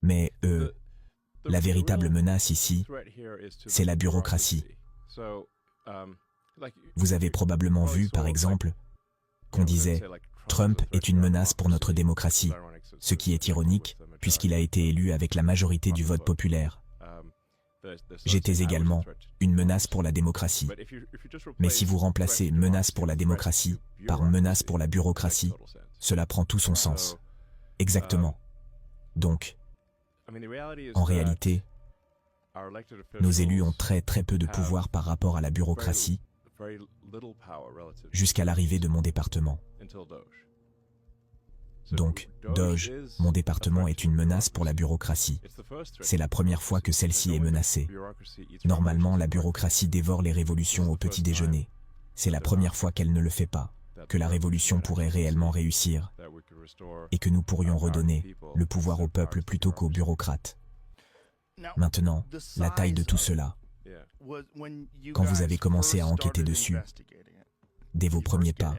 Mais la véritable menace ici, c'est la bureaucratie. Vous avez probablement vu, par exemple, qu'on disait « Trump est une menace pour notre démocratie », ce qui est ironique, puisqu'il a été élu avec la majorité du vote populaire. J'étais également une menace pour la démocratie. Mais si vous remplacez « menace pour la démocratie » par « menace pour la bureaucratie », cela prend tout son sens. Exactement. Donc, en réalité, nos élus ont très peu de pouvoir par rapport à la bureaucratie, jusqu'à l'arrivée de mon département. Donc, Doge, mon département est une menace pour la bureaucratie. C'est la première fois que celle-ci est menacée. Normalement, la bureaucratie dévore les révolutions au petit déjeuner. C'est la première fois qu'elle ne le fait pas, que la révolution pourrait réellement réussir, et que nous pourrions redonner le pouvoir au peuple plutôt qu'aux bureaucrates. Maintenant, la taille de tout cela. Quand vous avez commencé à enquêter dessus, dès vos premiers pas,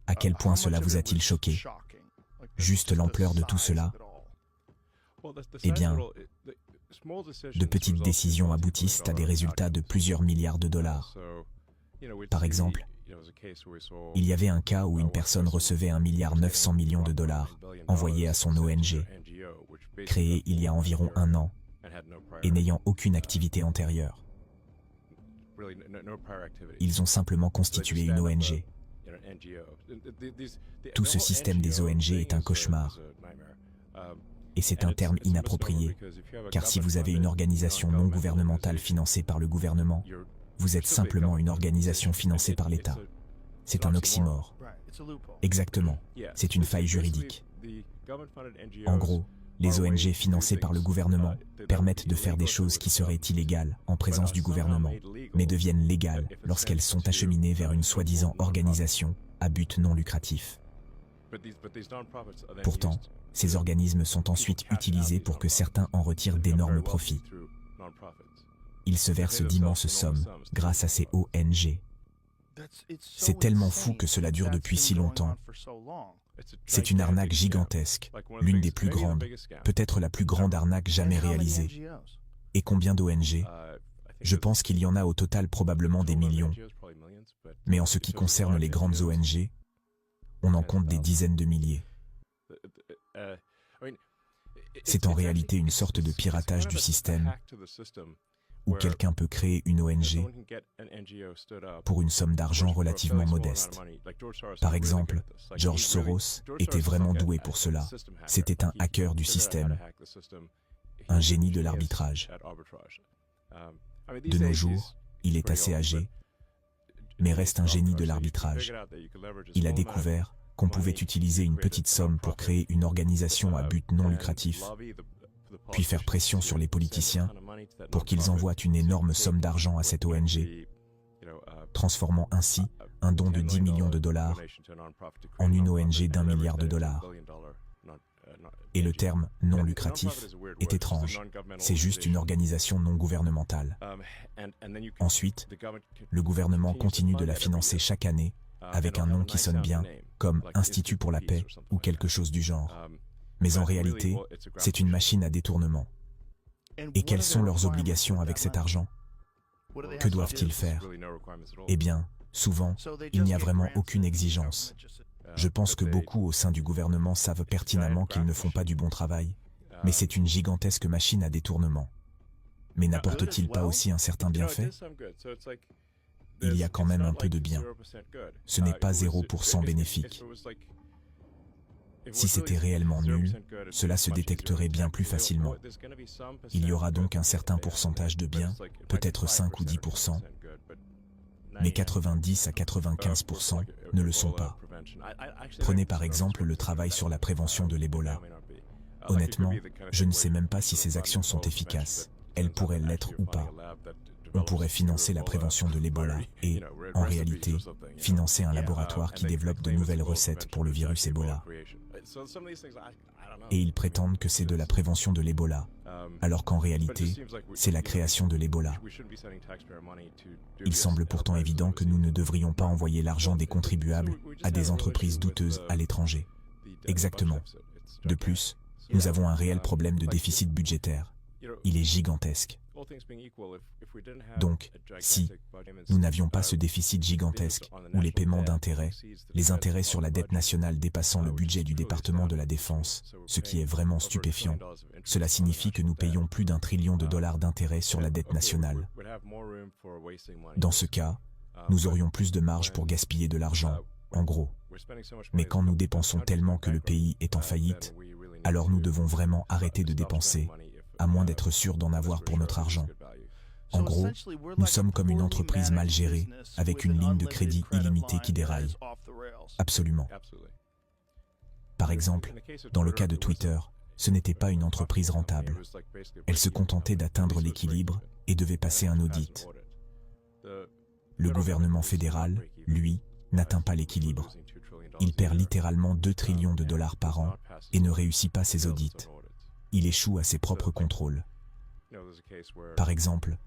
à quel point cela vous a-t-il choqué? Juste l'ampleur de tout cela? Eh bien, de petites décisions aboutissent à des résultats de plusieurs milliards de dollars. Par exemple, il y avait un cas où une personne recevait 1,9 milliard de dollars envoyés à son ONG, créée il y a environ 1 an, et n'ayant aucune activité antérieure. Ils ont simplement constitué une ONG. Tout ce système des ONG est un cauchemar. Et c'est un terme inapproprié, car si vous avez une organisation non gouvernementale financée par le gouvernement, vous êtes simplement une organisation financée par l'État. C'est un oxymore. Exactement, c'est une faille juridique. En gros, les ONG financées par le gouvernement permettent de faire des choses qui seraient illégales en présence du gouvernement, mais deviennent légales lorsqu'elles sont acheminées vers une soi-disant organisation à but non lucratif. Pourtant, ces organismes sont ensuite utilisés pour que certains en retirent d'énormes profits. Ils se versent d'immenses sommes grâce à ces ONG. C'est tellement fou que cela dure depuis si longtemps. C'est une arnaque gigantesque, l'une des plus grandes, peut-être la plus grande arnaque jamais réalisée. Et combien d'ONG? Je pense qu'il y en a au total probablement des millions. Mais en ce qui concerne les grandes ONG, on en compte des dizaines de milliers. C'est en réalité une sorte de piratage du système, où quelqu'un peut créer une ONG pour une somme d'argent relativement modeste. Par exemple, George Soros était vraiment doué pour cela. C'était un hacker du système, un génie de l'arbitrage. De nos jours, il est assez âgé, mais reste un génie de l'arbitrage. Il a découvert qu'on pouvait utiliser une petite somme pour créer une organisation à but non lucratif, puis faire pression sur les politiciens pour qu'ils envoient une énorme somme d'argent à cette ONG, transformant ainsi un don de 10 millions de dollars en une ONG d'1 milliard de dollars. Et le terme « non lucratif » est étrange, c'est juste une organisation non gouvernementale. Ensuite, le gouvernement continue de la financer chaque année avec un nom qui sonne bien, comme « Institut pour la paix » ou quelque chose du genre. Mais en réalité, c'est une machine à détournement. Et quelles sont leurs obligations avec cet argent? Que doivent-ils faire? Eh bien, souvent, il n'y a vraiment aucune exigence. Je pense que beaucoup au sein du gouvernement savent pertinemment qu'ils ne font pas du bon travail, mais c'est une gigantesque machine à détournement. Mais n'apporte-t-il pas aussi un certain bienfait? Il y a quand même un peu de bien. Ce n'est pas 0% bénéfique. Si c'était réellement nul, cela se détecterait bien plus facilement. Il y aura donc un certain pourcentage de bien, peut-être 5 ou 10%, mais 90 à 95% ne le sont pas. Prenez par exemple le travail sur la prévention de l'Ebola. Honnêtement, je ne sais même pas si ces actions sont efficaces. Elles pourraient l'être ou pas. On pourrait financer la prévention de l'Ebola et, en réalité, financer un laboratoire qui développe de nouvelles recettes pour le virus Ebola. Et ils prétendent que c'est de la prévention de l'Ebola, alors qu'en réalité, c'est la création de l'Ebola. Il semble pourtant évident que nous ne devrions pas envoyer l'argent des contribuables à des entreprises douteuses à l'étranger. Exactement. De plus, Nous avons un réel problème de déficit budgétaire. Il est gigantesque. Donc, si nous n'avions pas ce déficit gigantesque, ou les paiements d'intérêts, les intérêts sur la dette nationale dépassant le budget du département de la Défense, ce qui est vraiment stupéfiant, cela signifie que nous payons plus d'1 trillion de dollars d'intérêts sur la dette nationale. Dans ce cas, nous aurions plus de marge pour gaspiller de l'argent, en gros. Mais quand nous dépensons tellement que le pays est en faillite, alors nous devons vraiment arrêter de dépenser, à moins d'être sûrs d'en avoir pour notre argent. En gros, nous sommes comme une entreprise mal gérée, avec une ligne de crédit illimitée qui déraille. Absolument. Par exemple, dans le cas de Twitter, ce n'était pas une entreprise rentable. Elle se contentait d'atteindre l'équilibre et devait passer un audit. Le gouvernement fédéral, lui, n'atteint pas l'équilibre. Il perd littéralement 2 trillions de dollars par an et ne réussit pas ses audits. Il échoue à ses propres contrôles. Par exemple,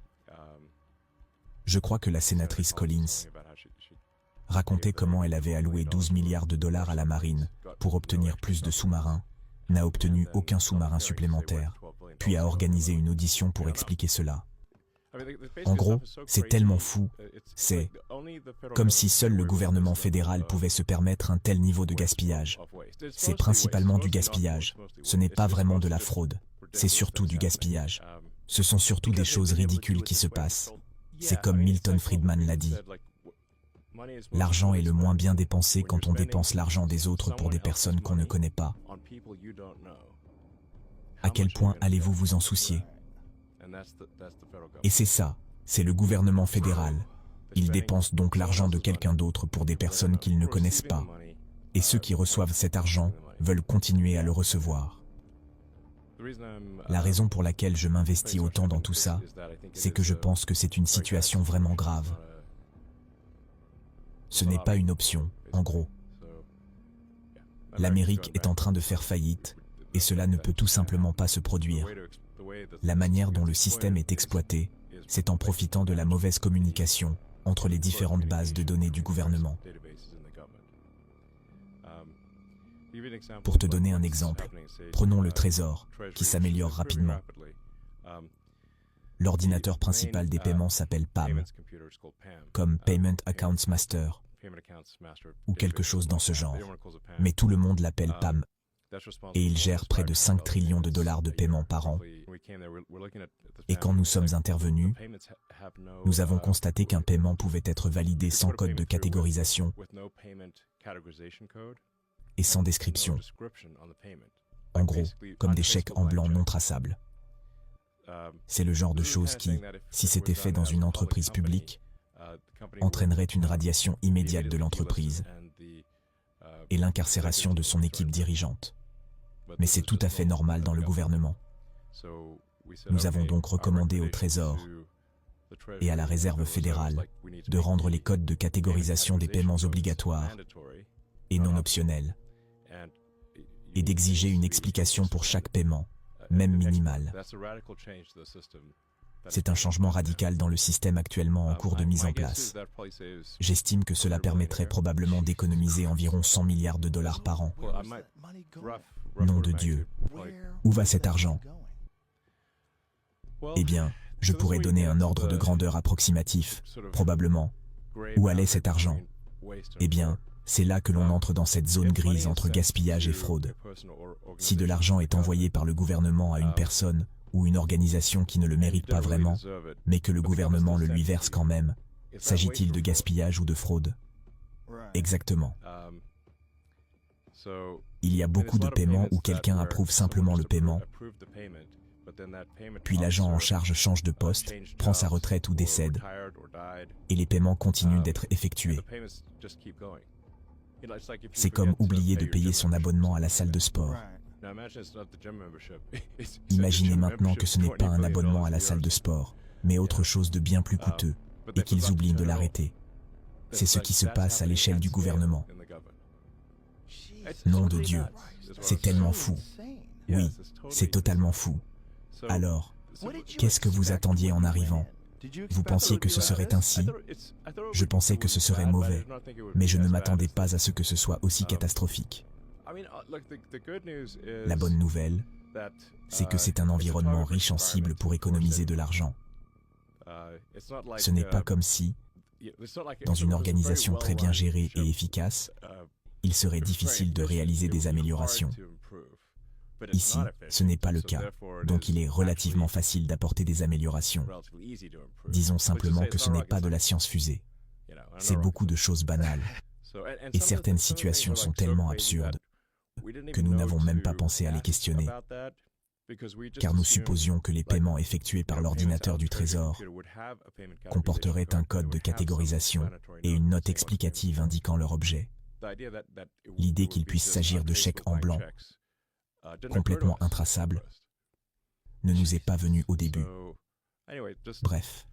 je crois que la sénatrice Collins racontait comment elle avait alloué 12 milliards de dollars à la marine pour obtenir plus de sous-marins, n'a obtenu aucun sous-marin supplémentaire, puis a organisé une audition pour expliquer cela. En gros, c'est tellement fou, c'est comme si seul le gouvernement fédéral pouvait se permettre un tel niveau de gaspillage. C'est principalement du gaspillage, ce n'est pas vraiment de la fraude, c'est surtout du gaspillage. Ce sont surtout des choses ridicules qui se passent. C'est comme Milton Friedman l'a dit. L'argent est le moins bien dépensé quand on dépense l'argent des autres pour des personnes qu'on ne connaît pas. À quel point allez-vous vous en soucier ? Et c'est ça, c'est le gouvernement fédéral. Il dépense donc l'argent de quelqu'un d'autre pour des personnes qu'ils ne connaissent pas. Et ceux qui reçoivent cet argent veulent continuer à le recevoir. La raison pour laquelle je m'investis autant dans tout ça, c'est que je pense que c'est une situation vraiment grave. Ce n'est pas une option, en gros. L'Amérique est en train de faire faillite, et cela ne peut tout simplement pas se produire. La manière dont le système est exploité, c'est en profitant de la mauvaise communication entre les différentes bases de données du gouvernement. Pour te donner un exemple, prenons le Trésor, qui s'améliore rapidement. L'ordinateur principal des paiements s'appelle PAM, comme Payment Accounts Master, ou quelque chose dans ce genre. Mais tout le monde l'appelle PAM, et il gère près de 5 trillions de dollars de paiements par an. Et quand nous sommes intervenus, nous avons constaté qu'un paiement pouvait être validé sans code de catégorisation et sans description. En gros, comme des chèques en blanc non traçables. C'est le genre de choses qui, si c'était fait dans une entreprise publique, entraînerait une radiation immédiate de l'entreprise et l'incarcération de son équipe dirigeante. Mais c'est tout à fait normal dans le gouvernement. Nous avons donc recommandé au Trésor et à la Réserve fédérale de rendre les codes de catégorisation des paiements obligatoires et non optionnels, et d'exiger une explication pour chaque paiement, même minimal. C'est un changement radical dans le système actuellement en cours de mise en place. J'estime que cela permettrait probablement d'économiser environ 100 milliards de dollars par an. Nom de Dieu. Où va cet argent? Eh bien, je pourrais donner un ordre de grandeur approximatif, probablement. Où allait cet argent? Eh bien, c'est là que l'on entre dans cette zone grise entre gaspillage et fraude. Si de l'argent est envoyé par le gouvernement à une personne ou une organisation qui ne le mérite pas vraiment, mais que le gouvernement le lui verse quand même, s'agit-il de gaspillage ou de fraude? Exactement. Il y a beaucoup de paiements où quelqu'un approuve simplement le paiement, puis l'agent en charge change de poste, prend sa retraite ou décède, et les paiements continuent d'être effectués. C'est comme oublier de payer son abonnement à la salle de sport. Imaginez maintenant que ce n'est pas un abonnement à la salle de sport, mais autre chose de bien plus coûteux, et qu'ils oublient de l'arrêter. C'est ce qui se passe à l'échelle du gouvernement. Nom de Dieu, c'est tellement fou. Oui, c'est totalement fou. Alors, qu'est-ce que vous attendiez en arrivant? Vous pensiez que ce serait ainsi? Je pensais que ce serait mauvais, mais je ne m'attendais pas à ce que ce soit aussi catastrophique. La bonne nouvelle, c'est que c'est un environnement riche en cibles pour économiser de l'argent. Ce n'est pas comme si, dans une organisation très bien gérée et efficace, il serait difficile de réaliser des améliorations. Ici, ce n'est pas le cas, donc il est relativement facile d'apporter des améliorations. Disons simplement que ce n'est pas de la science-fusée. C'est beaucoup de choses banales. Et certaines situations sont tellement absurdes que nous n'avons même pas pensé à les questionner, car nous supposions que les paiements effectués par l'ordinateur du Trésor comporteraient un code de catégorisation et une note explicative indiquant leur objet. L'idée qu'il puisse s'agir de chèques en blanc, complètement intraçables, ne nous est pas venue au début. Bref.